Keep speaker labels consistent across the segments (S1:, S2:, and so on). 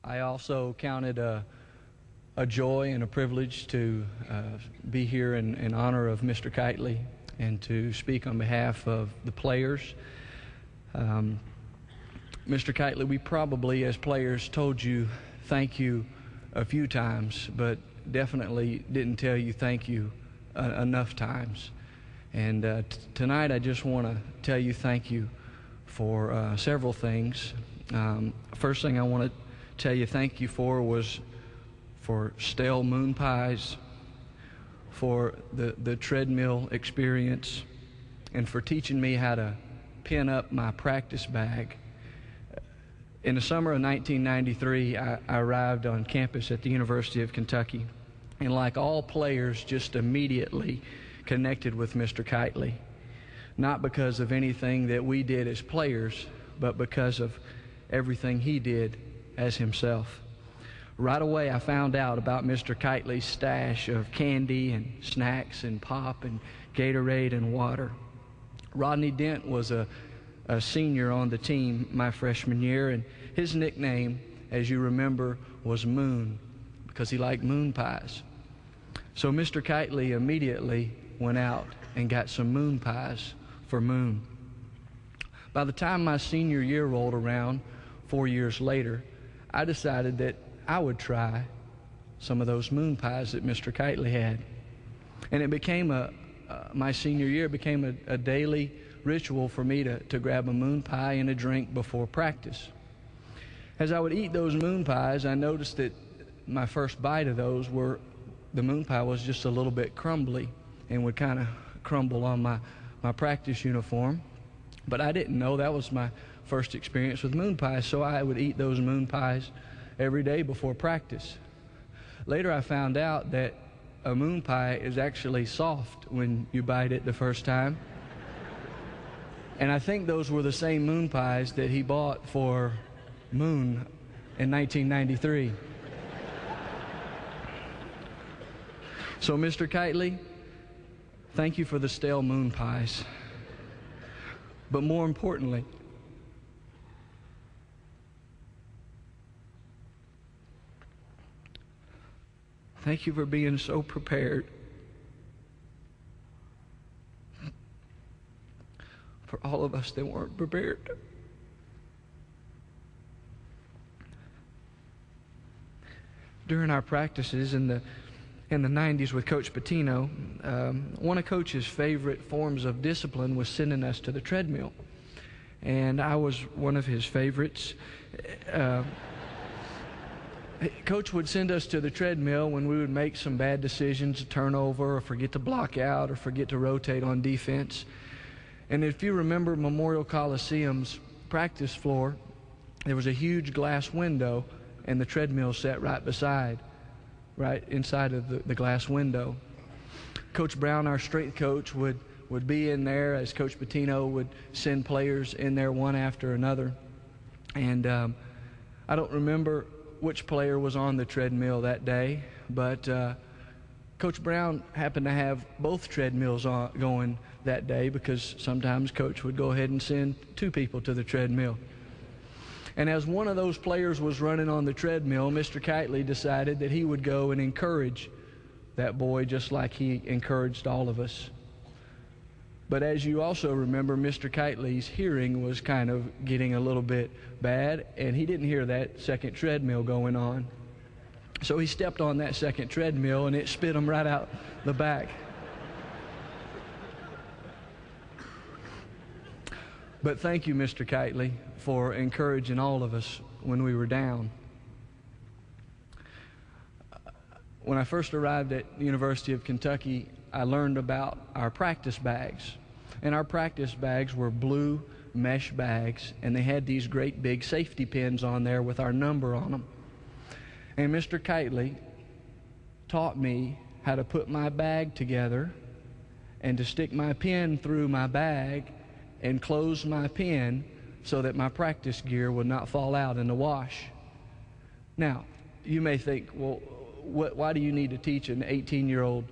S1: I also counted a joy and a privilege to be here in honor of Mr. Kitely and to speak on behalf of the players. Mr. Kitely, we probably as players told you thank you a few times, but definitely didn't tell you thank you enough times. And tonight I just want to tell you thank you for several things. First thing I want to tell you thank you was for stale moon pies, for the treadmill experience, and for teaching me how to pin up my practice bag. In the summer of 1993, I arrived on campus at the University of Kentucky, and like all players, just immediately connected with Mr. Kitely, not because of anything that we did as players, but because of everything he did as himself. Right away, I found out about Mr. Kitely's stash of candy and snacks and pop and Gatorade and water. Rodney Dent was a senior on the team my freshman year, and his nickname, as you remember, was Moon, because he liked moon pies. So Mr. Kitely immediately went out and got some moon pies for Moon. By the time my senior year rolled around 4 years later, I decided that I would try some of those moon pies that Mr. Kitely had. And it became my senior year became a daily ritual for me to grab a moon pie and a drink before practice. As I would eat those moon pies, I noticed that my first bite of those the moon pie was just a little bit crumbly and would kind of crumble on my practice uniform. But I didn't know that was my first experience with moon pies, so I would eat those moon pies every day before practice. Later I found out that a moon pie is actually soft when you bite it the first time. And I think those were the same moon pies that he bought for Moon in 1993. So Mr. Kitely, thank you for the stale moon pies. But more importantly, thank you for being so prepared for all of us that weren't prepared. During our practices in the 90s with Coach Patino, one of Coach's favorite forms of discipline was sending us to the treadmill. And I was one of his favorites. Coach would send us to the treadmill when we would make some bad decisions, turn over, or forget to block out, or forget to rotate on defense. And if you remember Memorial Coliseum's practice floor, there was a huge glass window, and the treadmill sat right inside of the glass window. Coach Brown, our strength coach, would be in there as Coach Patino would send players in there one after another. And I don't remember which player was on the treadmill that day, but Coach Brown happened to have both treadmills going that day, because sometimes Coach would go ahead and send two people to the treadmill. And as one of those players was running on the treadmill, Mr. Kitely decided that he would go and encourage that boy just like he encouraged all of us. But as you also remember, Mr. Kitely's hearing was kind of getting a little bit bad, and he didn't hear that second treadmill going on. So he stepped on that second treadmill, and it spit him right out the back. But thank you, Mr. Kitely, for encouraging all of us when we were down. When I first arrived at the University of Kentucky, I learned about our practice bags. And our practice bags were blue mesh bags, and they had these great big safety pins on there with our number on them. And Mr. Kitely taught me how to put my bag together and to stick my pin through my bag and close my pin so that my practice gear would not fall out in the wash. Now, you may think, well, why do you need to teach an 18-year-old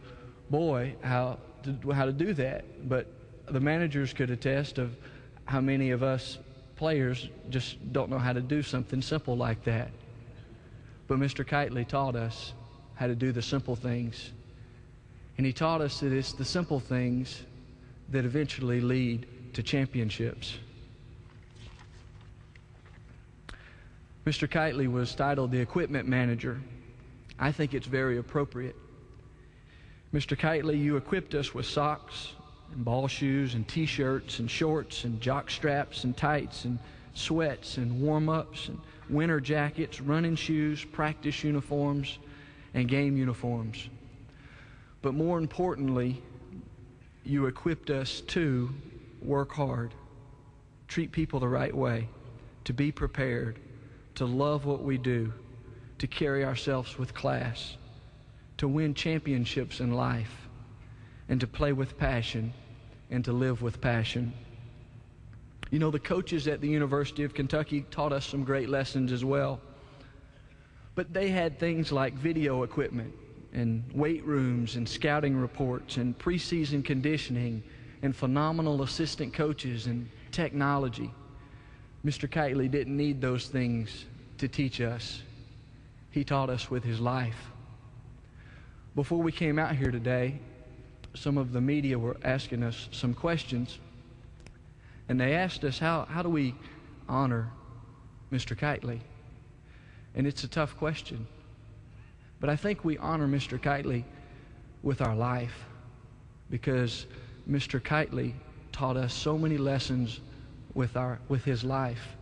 S1: boy how to do that? But the managers could attest of how many of us players just don't know how to do something simple like that. But Mr. Kitely taught us how to do the simple things. And he taught us that it's the simple things that eventually lead to championships. Mr. Kitely was titled the equipment manager. I think it's very appropriate. Mr. Kitely, you equipped us with socks and ball shoes and t-shirts and shorts and jock straps and tights and sweats and warm-ups and winter jackets, running shoes, practice uniforms, and game uniforms. But more importantly, you equipped us to work hard, treat people the right way, to be prepared, to love what we do, to carry ourselves with class, to win championships in life, and to play with passion and to live with passion. You know, the coaches at the University of Kentucky taught us some great lessons as well. But they had things like video equipment and weight rooms and scouting reports and preseason conditioning and phenomenal assistant coaches and technology. Mr. Kitely didn't need those things to teach us. He taught us with his life. Before we came out here today, some of the media were asking us some questions. And they asked us, how do we honor Mr. Kitely? And it's a tough question. But I think we honor Mr. Kitely with our life, because Mr. Kitely taught us so many lessons with his life.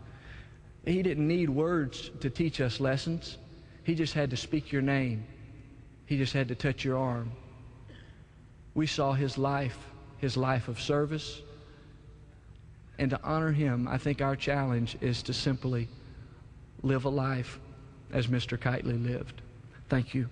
S1: He didn't need words to teach us lessons. He just had to speak your name. He just had to touch your arm. We saw his life of service. And to honor him, I think our challenge is to simply live a life as Mr. Kitely lived. Thank you.